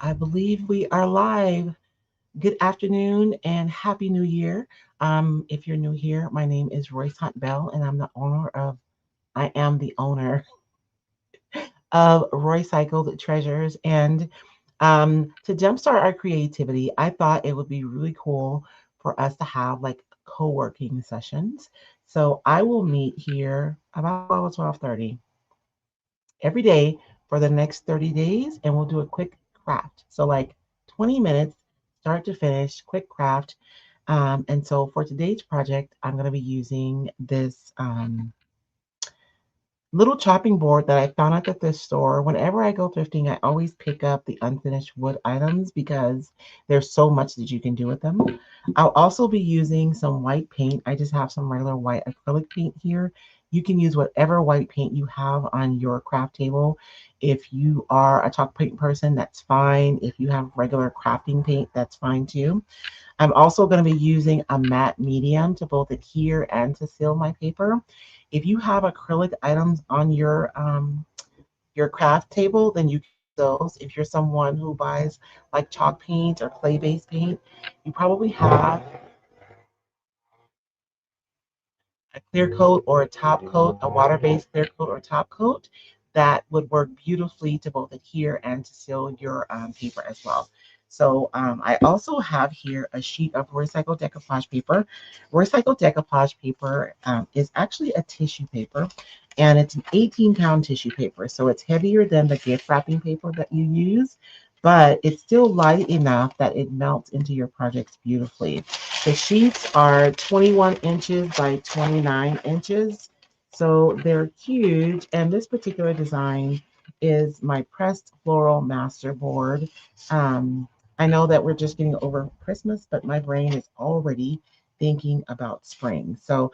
I believe we are live. Good afternoon and happy new year. If you're new here, my name is Royce Hunt Bell, and I am the owner of Roycycled Treasures. And to jumpstart our creativity, I thought it would be really cool for us to have like co-working sessions. So I will meet here about 12:30 every day for the next 30 days, and we'll do a quick craft. So, like 20 minutes, start to finish, quick craft. And so, for today's project, I'm going to be using this little chopping board that I found at the thrift store. Whenever I go thrifting, I always pick up the unfinished wood items because there's so much that you can do with them. I'll also be using some white paint. I just have some regular white acrylic paint here. You can use whatever white paint you have on your craft table. If you are a chalk paint person, that's fine. If you have regular crafting paint, that's fine too. I'm also going to be using a matte medium to both adhere and to seal my paper. If you have acrylic items on your craft table, then you can use those. If you're someone who buys like chalk paint or clay-based paint, you probably have a clear coat or a top coat, a water-based clear coat or top coat that would work beautifully to both adhere and to seal your paper as well. So I also have here a sheet of recycled decoupage paper. Recycled decoupage paper is actually a tissue paper, and it's an 18-pound tissue paper. So it's heavier than the gift wrapping paper that you use, but it's still light enough that it melts into your projects beautifully. The sheets are 21 inches by 29 inches, so they're huge. And this particular design is my pressed floral masterboard. I know that we're just getting over Christmas, but my brain is already thinking about spring. So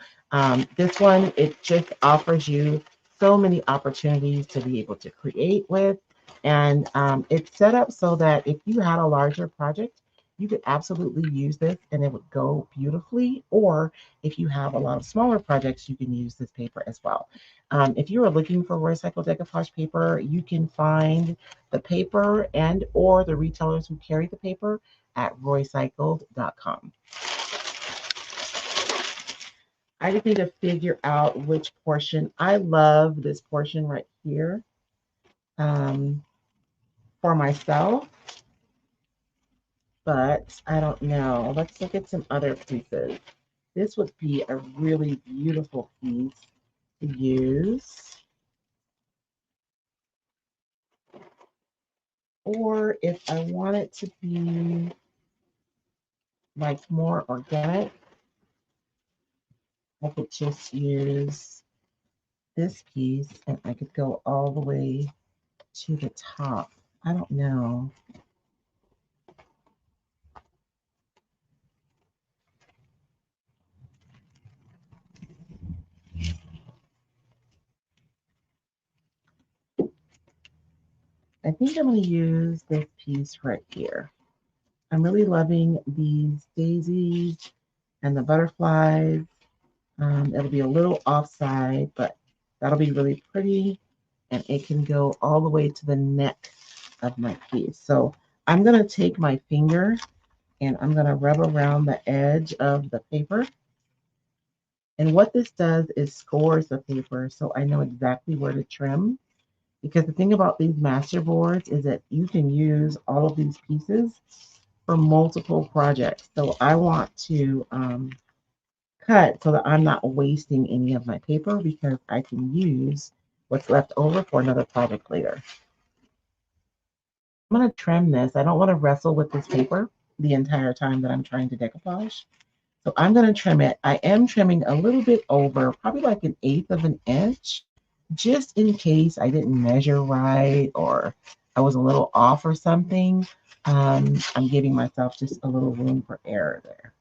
this one, it just offers you so many opportunities to be able to create with. And it's set up so that if you had a larger project, you could absolutely use this and it would go beautifully. Or if you have a lot of smaller projects, you can use this paper as well. If you are looking for recycled decoupage paper, you can find the paper and or the retailers who carry the paper at roycycled.com. I just need to figure out which portion. I love this portion right here um, for myself, but I don't know. Let's look at some other pieces. This would be a really beautiful piece to use. Or if I want it to be like more organic, I could just use this piece and I could go all the way to the top. I don't know. I think I'm going to use this piece right here. I'm really loving these daisies and the butterflies. It'll be a little offside, but that'll be really pretty. And it can go all the way to the neck of my piece. So I'm going to take my finger and I'm going to rub around the edge of the paper. And what this does is scores the paper so I know exactly where to trim. Because the thing about these master boards is that you can use all of these pieces for multiple projects. So I want to cut so that I'm not wasting any of my paper because I can use what's left over for another project later. I'm going to trim this. I don't want to wrestle with this paper the entire time that I'm trying to decoupage. So I'm going to trim it. I am trimming a little bit over, probably like an eighth of an inch, just in case I didn't measure right or I was a little off or something. I'm giving myself just a little room for error there.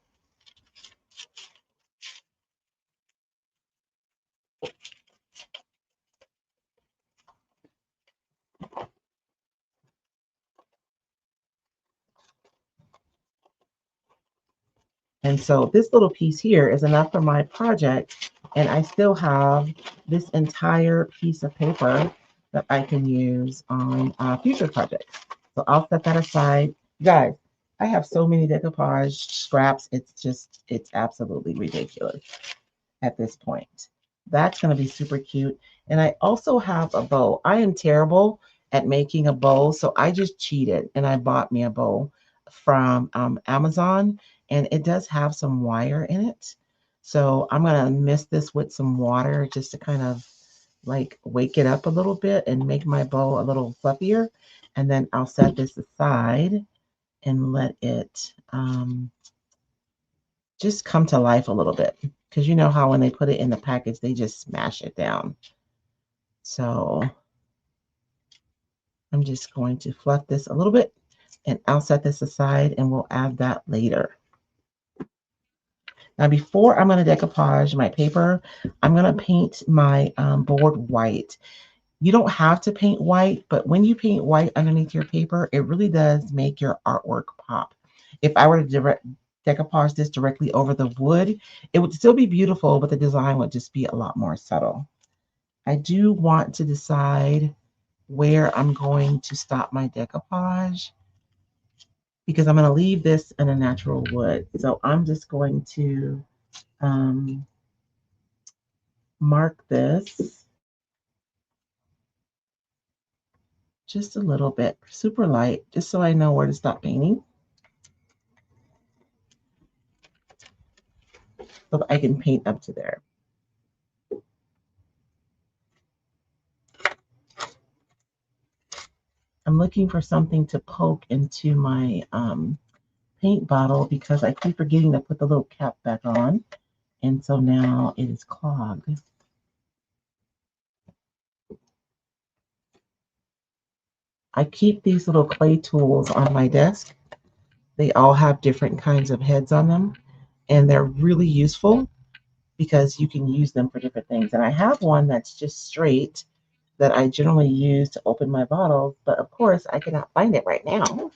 And so this little piece here is enough for my project. And I still have this entire piece of paper that I can use on future projects. So I'll set that aside. Guys, I have so many decoupage scraps. It's absolutely ridiculous at this point. That's going to be super cute. And I also have a bow. I am terrible at making a bow, so I just cheated and I bought me a bow from Amazon, and it does have some wire in it. So I'm going to mist this with some water just to kind of like wake it up a little bit and make my bow a little fluffier. And then I'll set this aside and let it just come to life a little bit. Because you know how when they put it in the package, they just smash it down. So I'm just going to fluff this a little bit and I'll set this aside and we'll add that later. Now, before I'm going to decoupage my paper, I'm going to paint my board white. You don't have to paint white, but when you paint white underneath your paper, it really does make your artwork pop. If I were to decoupage this directly over the wood, it would still be beautiful, but the design would just be a lot more subtle. I do want to decide where I'm going to stop my decoupage because I'm going to leave this in a natural wood. So I'm just going to mark this just a little bit, super light, just so I know where to stop painting. So that I can paint up to there. I'm looking for something to poke into my paint bottle because I keep forgetting to put the little cap back on. And so now it is clogged. I keep these little clay tools on my desk. They all have different kinds of heads on them, and they're really useful because you can use them for different things. And I have one that's just straight that I generally use to open my bottles, but of course I cannot find it right now.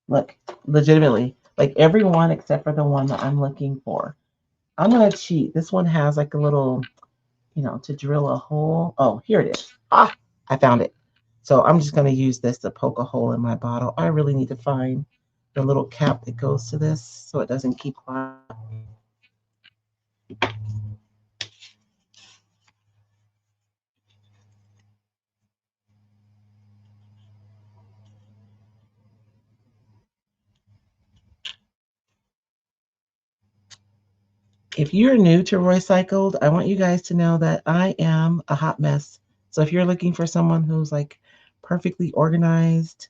Look, legitimately, like every one except for the one that I'm looking for. I'm gonna cheat. This one has like a little, to drill a hole. Oh, here it is. Ah, I found it. So I'm just gonna use this to poke a hole in my bottle. I really need to find the little cap that goes to this so it doesn't keep clogging. If you're new to Roycycled, I want you guys to know that I am a hot mess. So if you're looking for someone who's like perfectly organized,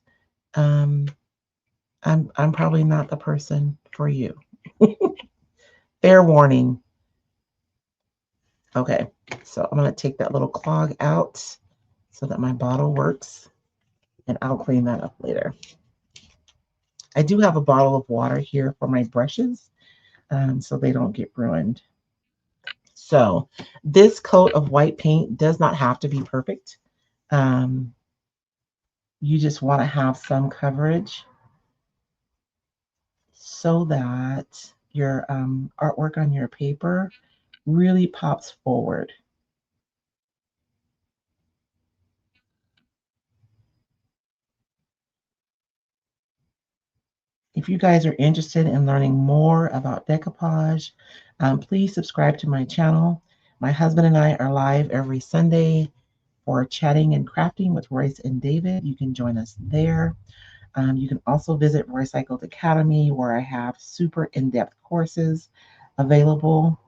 um, I'm probably not the person for you. Fair warning. Okay, so I'm gonna take that little clog out so that my bottle works, and I'll clean that up later. I do have a bottle of water here for my brushes, so they don't get ruined. So this coat of white paint does not have to be perfect. Um, you just want to have some coverage so that your artwork on your paper really pops forward. If you guys are interested in learning more about decoupage, please subscribe to my channel. My husband and I are live every Sunday for chatting and crafting with Royce and David. You can join us there. You can also visit Roycycled Academy, where I have super in-depth courses available.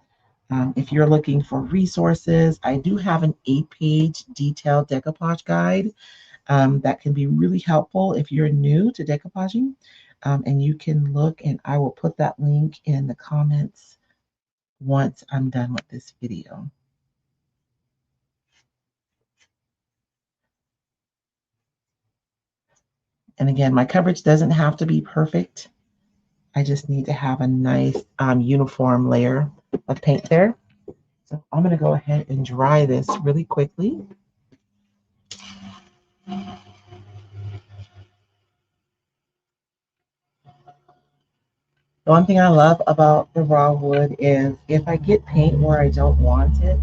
If you're looking for resources, I do have an 8-page detailed decoupage guide that can be really helpful if you're new to decoupaging. And you can look, and I will put that link in the comments once I'm done with this video. And again, my coverage doesn't have to be perfect. I just need to have a nice uniform layer of paint there. So I'm going to go ahead and dry this really quickly. The one thing I love about the raw wood is if I get paint where I don't want it,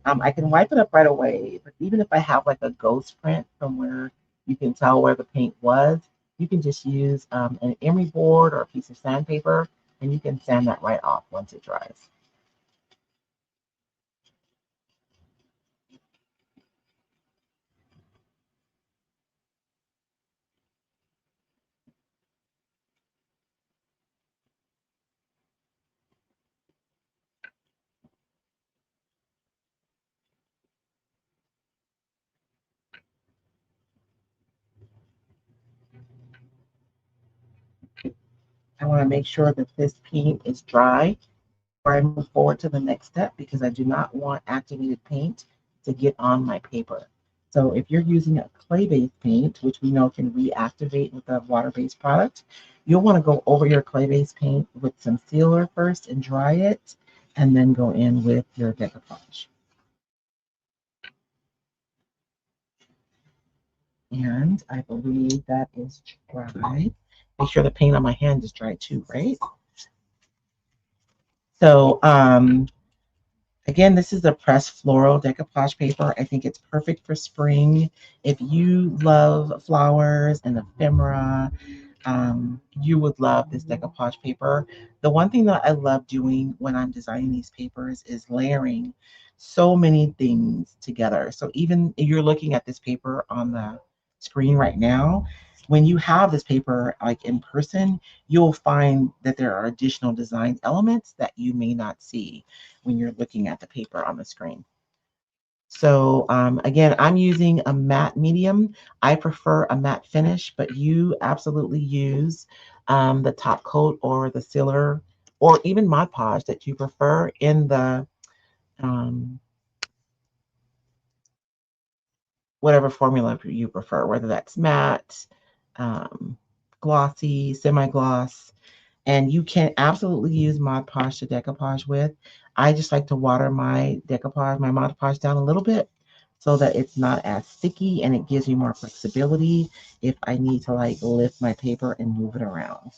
I can wipe it up right away. But even if I have like a ghost print from where you can tell where the paint was, you can just use an emery board or a piece of sandpaper, and you can sand that right off once it dries. I want to make sure that this paint is dry before I move forward to the next step because I do not want activated paint to get on my paper. So if you're using a clay-based paint, which we know can reactivate with a water-based product, you'll want to go over your clay-based paint with some sealer first and dry it, and then go in with your decoupage. And I believe that is dry. Make sure the paint on my hand is dry too, right? So again, this is a pressed floral decoupage paper. I think it's perfect for spring. If you love flowers and ephemera, you would love this decoupage paper. The one thing that I love doing when I'm designing these papers is layering so many things together. So even if you're looking at this paper on the screen right now, when you have this paper like in person, you'll find that there are additional design elements that you may not see when you're looking at the paper on the screen. So again, I'm using a matte medium. I prefer a matte finish, but you absolutely use the top coat or the sealer or even Mod Podge that you prefer in the um, whatever formula you prefer, whether that's matte, um, glossy, semi-gloss. And you can absolutely use Mod Podge to decoupage with. I just like to water my decoupage, my Mod Podge down a little bit so that it's not as sticky and it gives me more flexibility if I need to like lift my paper and move it around.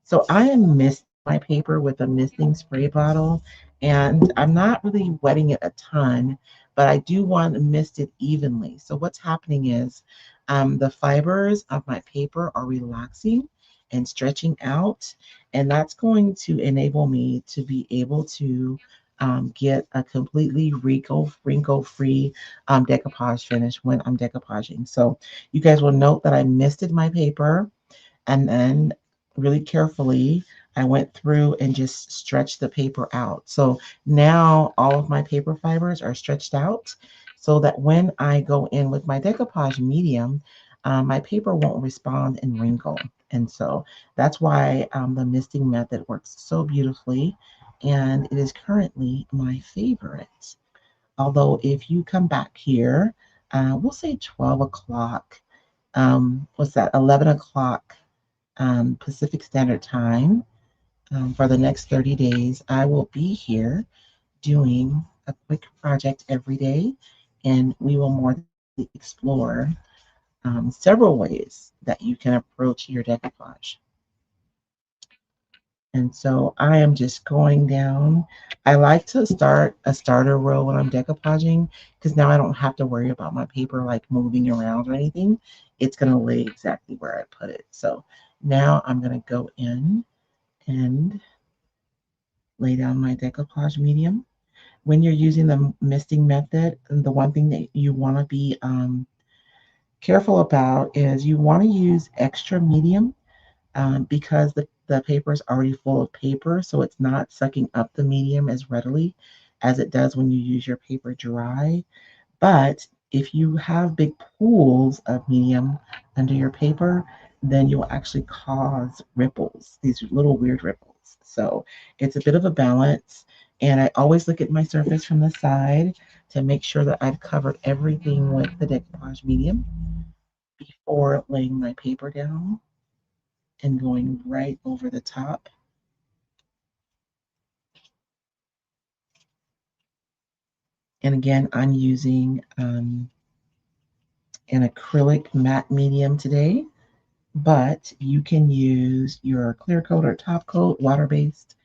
So I am misting my paper with a misting spray bottle, and I'm not really wetting it a ton, but I do want to mist it evenly. So what's happening is the fibers of my paper are relaxing and stretching out, and that's going to enable me to be able to get a completely wrinkle-free decoupage finish when I'm decoupaging. So you guys will note that I misted my paper and then really carefully, I went through and just stretched the paper out. So now all of my paper fibers are stretched out so that when I go in with my decoupage medium, my paper won't respond and wrinkle. And so that's why the misting method works so beautifully. And it is currently my favorite. Although if you come back here, we'll say 12 o'clock, what's that, 11 o'clock Pacific Standard Time. For the next 30 days, I will be here doing a quick project every day, and we will more explore several ways that you can approach your decoupage. And so I am just going down. I like to start a starter row when I'm decoupaging because now I don't have to worry about my paper like moving around or anything. It's going to lay exactly where I put it. So now I'm going to go in and lay down my decoupage medium. When you're using the misting method, the one thing that you want to be careful about is you want to use extra medium because the paper is already full of paper, so it's not sucking up the medium as readily as it does when you use your paper dry. But if you have big pools of medium under your paper, then you'll actually cause ripples, these little weird ripples. So it's a bit of a balance. And I always look at my surface from the side to make sure that I've covered everything with the decoupage medium before laying my paper down and going right over the top. And again, I'm using an acrylic matte medium today. but you can use your clear coat or top coat, water-based,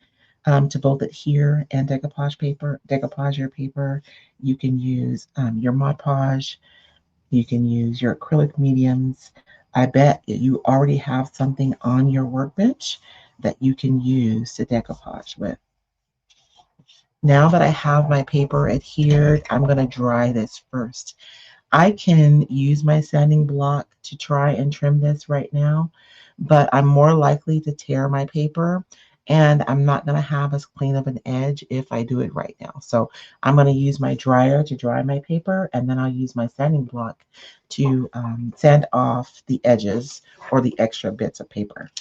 to both adhere and decoupage your paper. You can use your Mod Podge. You can use your acrylic mediums. I bet you already have something on your workbench that you can use to decoupage with. Now that I have my paper adhered, I'm going to dry this first. I can use my sanding block to try and trim this right now, but I'm more likely to tear my paper and I'm not going to have as clean of an edge if I do it right now. So I'm going to use my dryer to dry my paper, and then I'll use my sanding block to sand off the edges or the extra bits of paper.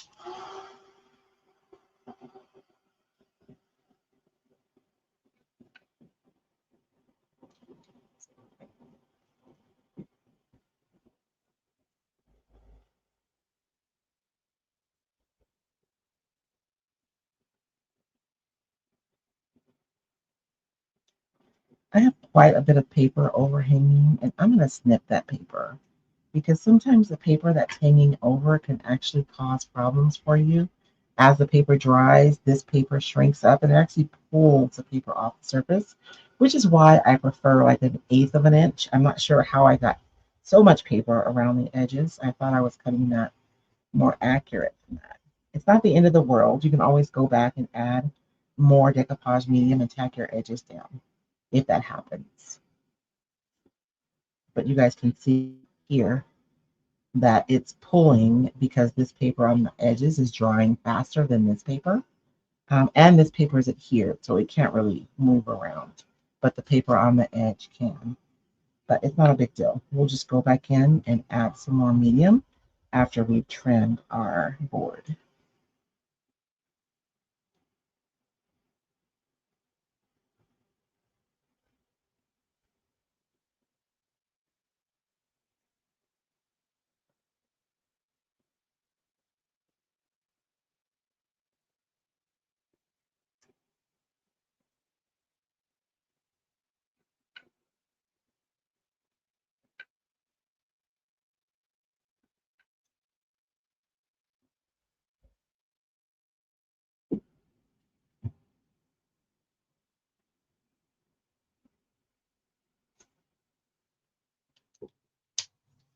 I have quite a bit of paper overhanging, and I'm going to snip that paper, because sometimes the paper that's hanging over can actually cause problems for you. As the paper dries, this paper shrinks up and it actually pulls the paper off the surface, which is why I prefer like an eighth of an inch. I'm not sure how I got so much paper around the edges. I thought I was cutting that more accurate than that. It's not the end of the world. You can always go back and add more decoupage medium and tack your edges down if that happens. But you guys can see here that it's pulling because this paper on the edges is drying faster than this paper. And this paper is adhered, so it can't really move around. But the paper on the edge can. But it's not a big deal. We'll just go back in and add some more medium after we've trimmed our board.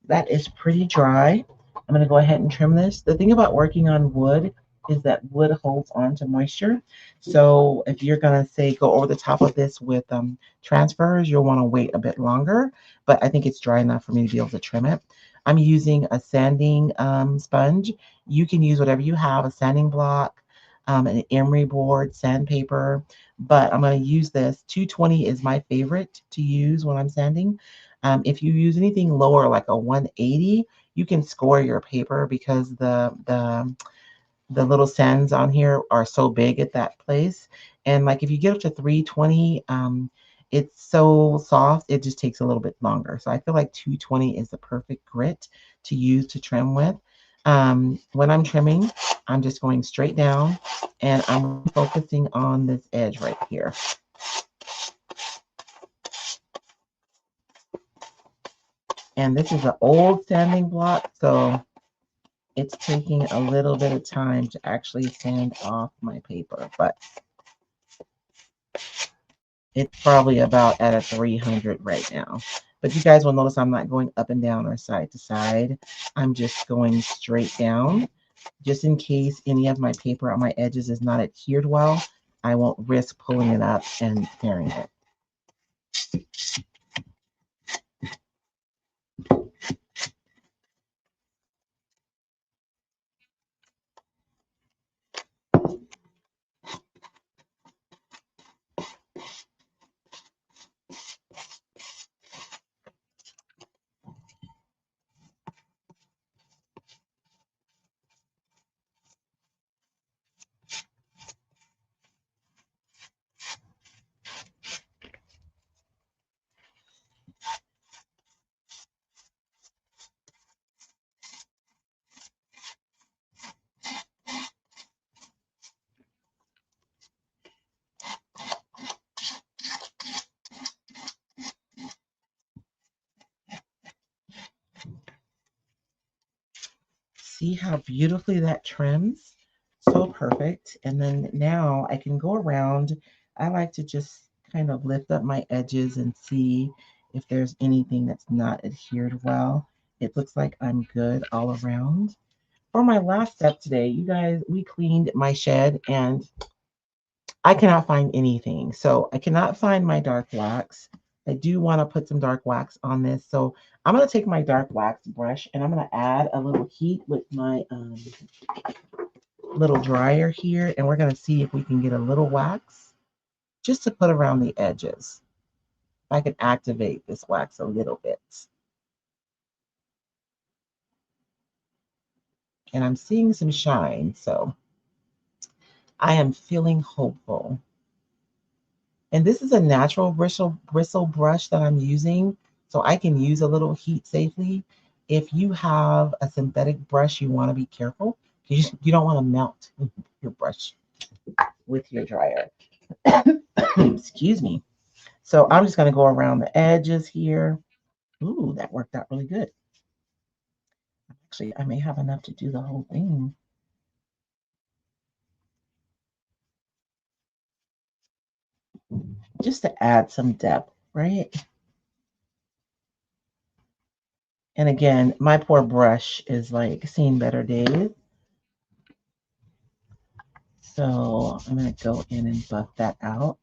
That is pretty dry. I'm going to go ahead and trim this. The thing about working on wood is that wood holds on to moisture. So if you're going to say go over the top of this with transfers, you'll want to wait a bit longer. But I think it's dry enough for me to be able to trim it. I'm using a sanding sponge. You can use whatever you have, a sanding block, an emery board, sandpaper. But I'm going to use this. 220 is my favorite to use when I'm sanding. If you use anything lower, like a 180, you can score your paper because the little sands on here are so big at that place. And like if you get up to 320, it's so soft, it just takes a little bit longer. So I feel like 220 is the perfect grit to use to trim with. When I'm trimming, I'm just going straight down and I'm focusing on this edge right here. And this is an old sanding block, so it's taking a little bit of time to actually sand off my paper, but it's probably about at a 300 right now. But you guys will notice I'm not going up and down or side to side. I'm just going straight down, just in case any of my paper on my edges is not adhered well. I won't risk pulling it up and tearing it. See how beautifully that trims? So perfect. And then now I can go around. I like to just kind of lift up my edges and see if there's anything that's not adhered well. It looks like I'm good all around. For my last step today, you guys, we cleaned my shed and I cannot find anything. So I cannot find my dark wax. I do want to put some dark wax on this. So I'm going to take my dark wax brush and I'm going to add a little heat with my little dryer here. And we're going to see if we can get a little wax just to put around the edges. If I can activate this wax a little bit. And I'm seeing some shine. So I am feeling hopeful. And this is a natural bristle brush that I'm using, so I can use a little heat safely. If you have a synthetic brush, you want to be careful because you don't want to melt your brush with your dryer. Excuse me. So I'm just going to go around the edges here. Ooh, that worked out really good. Actually, I may have enough to do the whole thing. Just to add some depth, right? And again, my poor brush is like seeing better days. So I'm going to go in and buff that out.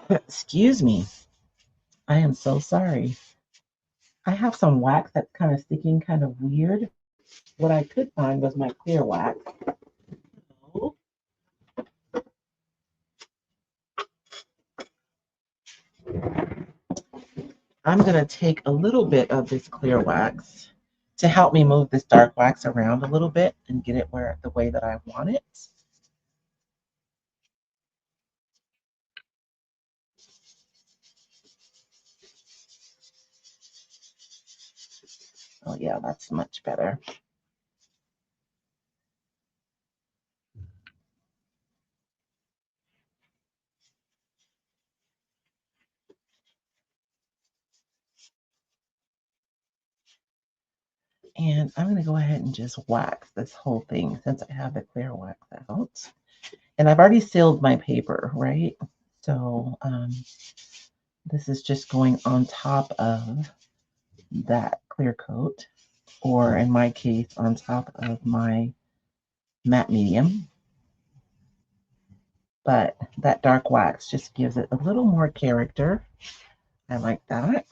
Excuse me. I am so sorry. I have some wax that's kind of sticking kind of weird. What I could find was my clear wax. I'm going to take a little bit of this clear wax to help me move this dark wax around a little bit and get it where the way that I want it. Oh yeah, that's much better. And I'm going to go ahead and just wax this whole thing since I have the clear wax out. And I've already sealed my paper, right? So this is just going on top of that clear coat, or in my case, on top of my matte medium. But that dark wax just gives it a little more character. I like that.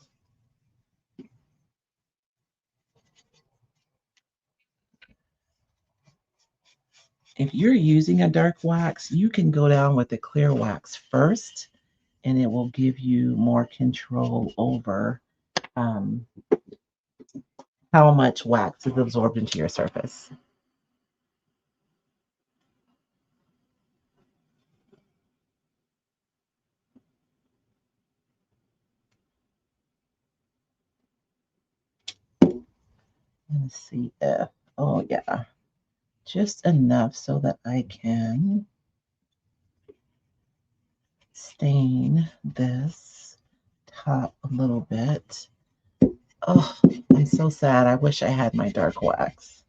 If you're using a dark wax, you can go down with the clear wax first, and it will give you more control over how much wax is absorbed into your surface. Let's see if, oh yeah, just enough so that I can stain this top a little bit. Oh, I'm so sad. I wish I had my dark wax.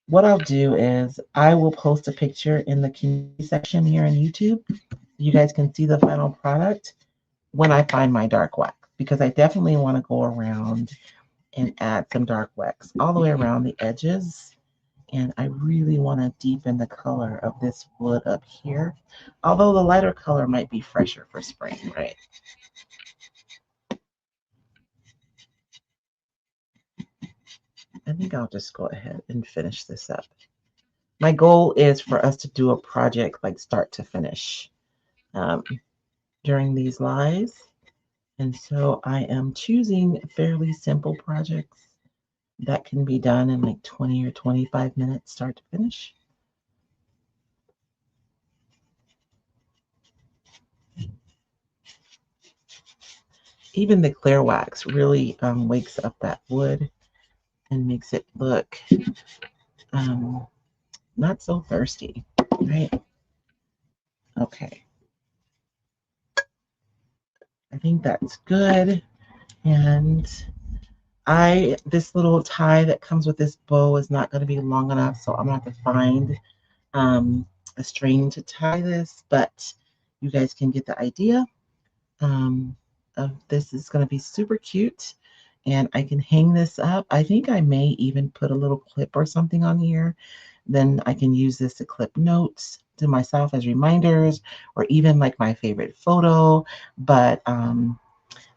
What I'll do is I will post a picture in the community section here on YouTube. You guys can see the final product when I find my dark wax, because I definitely want to go around and add some dark wax all the way around the edges. And I really want to deepen the color of this wood up here. Although the lighter color might be fresher for spring, right? I think I'll just go ahead and finish this up. My goal is for us to do a project like start to finish during these lives. And so I am choosing fairly simple projects that can be done in like 20 or 25 minutes start to finish. Even the clear wax really wakes up that wood and makes it look not so thirsty, right? Okay, I think that's good. And this little tie that comes with this bow is not going to be long enough, so I'm going to have to find um, a string to tie this, but you guys can get the idea. Um, of this is going to be super cute, and I can hang this up. I think I may even put a little clip or something on here. Then I can use this to clip notes to myself as reminders, or even like my favorite photo. But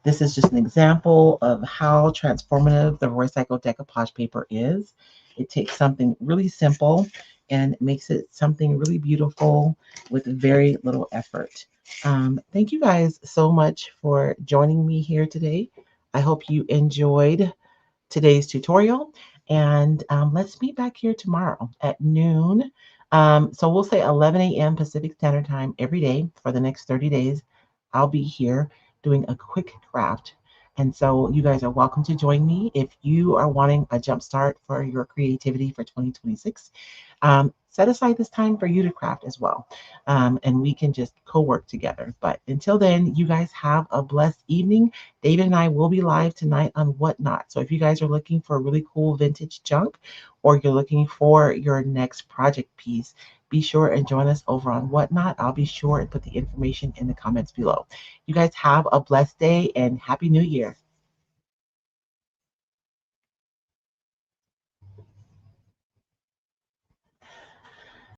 this is just an example of how transformative the Roycycled decoupage paper is. It takes something really simple and makes it something really beautiful with very little effort. Thank you guys so much for joining me here today. I hope you enjoyed today's tutorial, and let's meet back here tomorrow at noon. So we'll say 11 a.m. Pacific Standard Time every day for the next 30 days. I'll be here doing a quick craft. And so you guys are welcome to join me if you are wanting a jump start for your creativity for 2026. Set aside this time for you to craft as well. And we can just co-work together. But until then, you guys have a blessed evening. David and I will be live tonight on Whatnot. So if you guys are looking for really cool vintage junk, or you're looking for your next project piece, be sure and join us over on Whatnot. I'll be sure and put the information in the comments below. You guys have a blessed day and Happy New Year.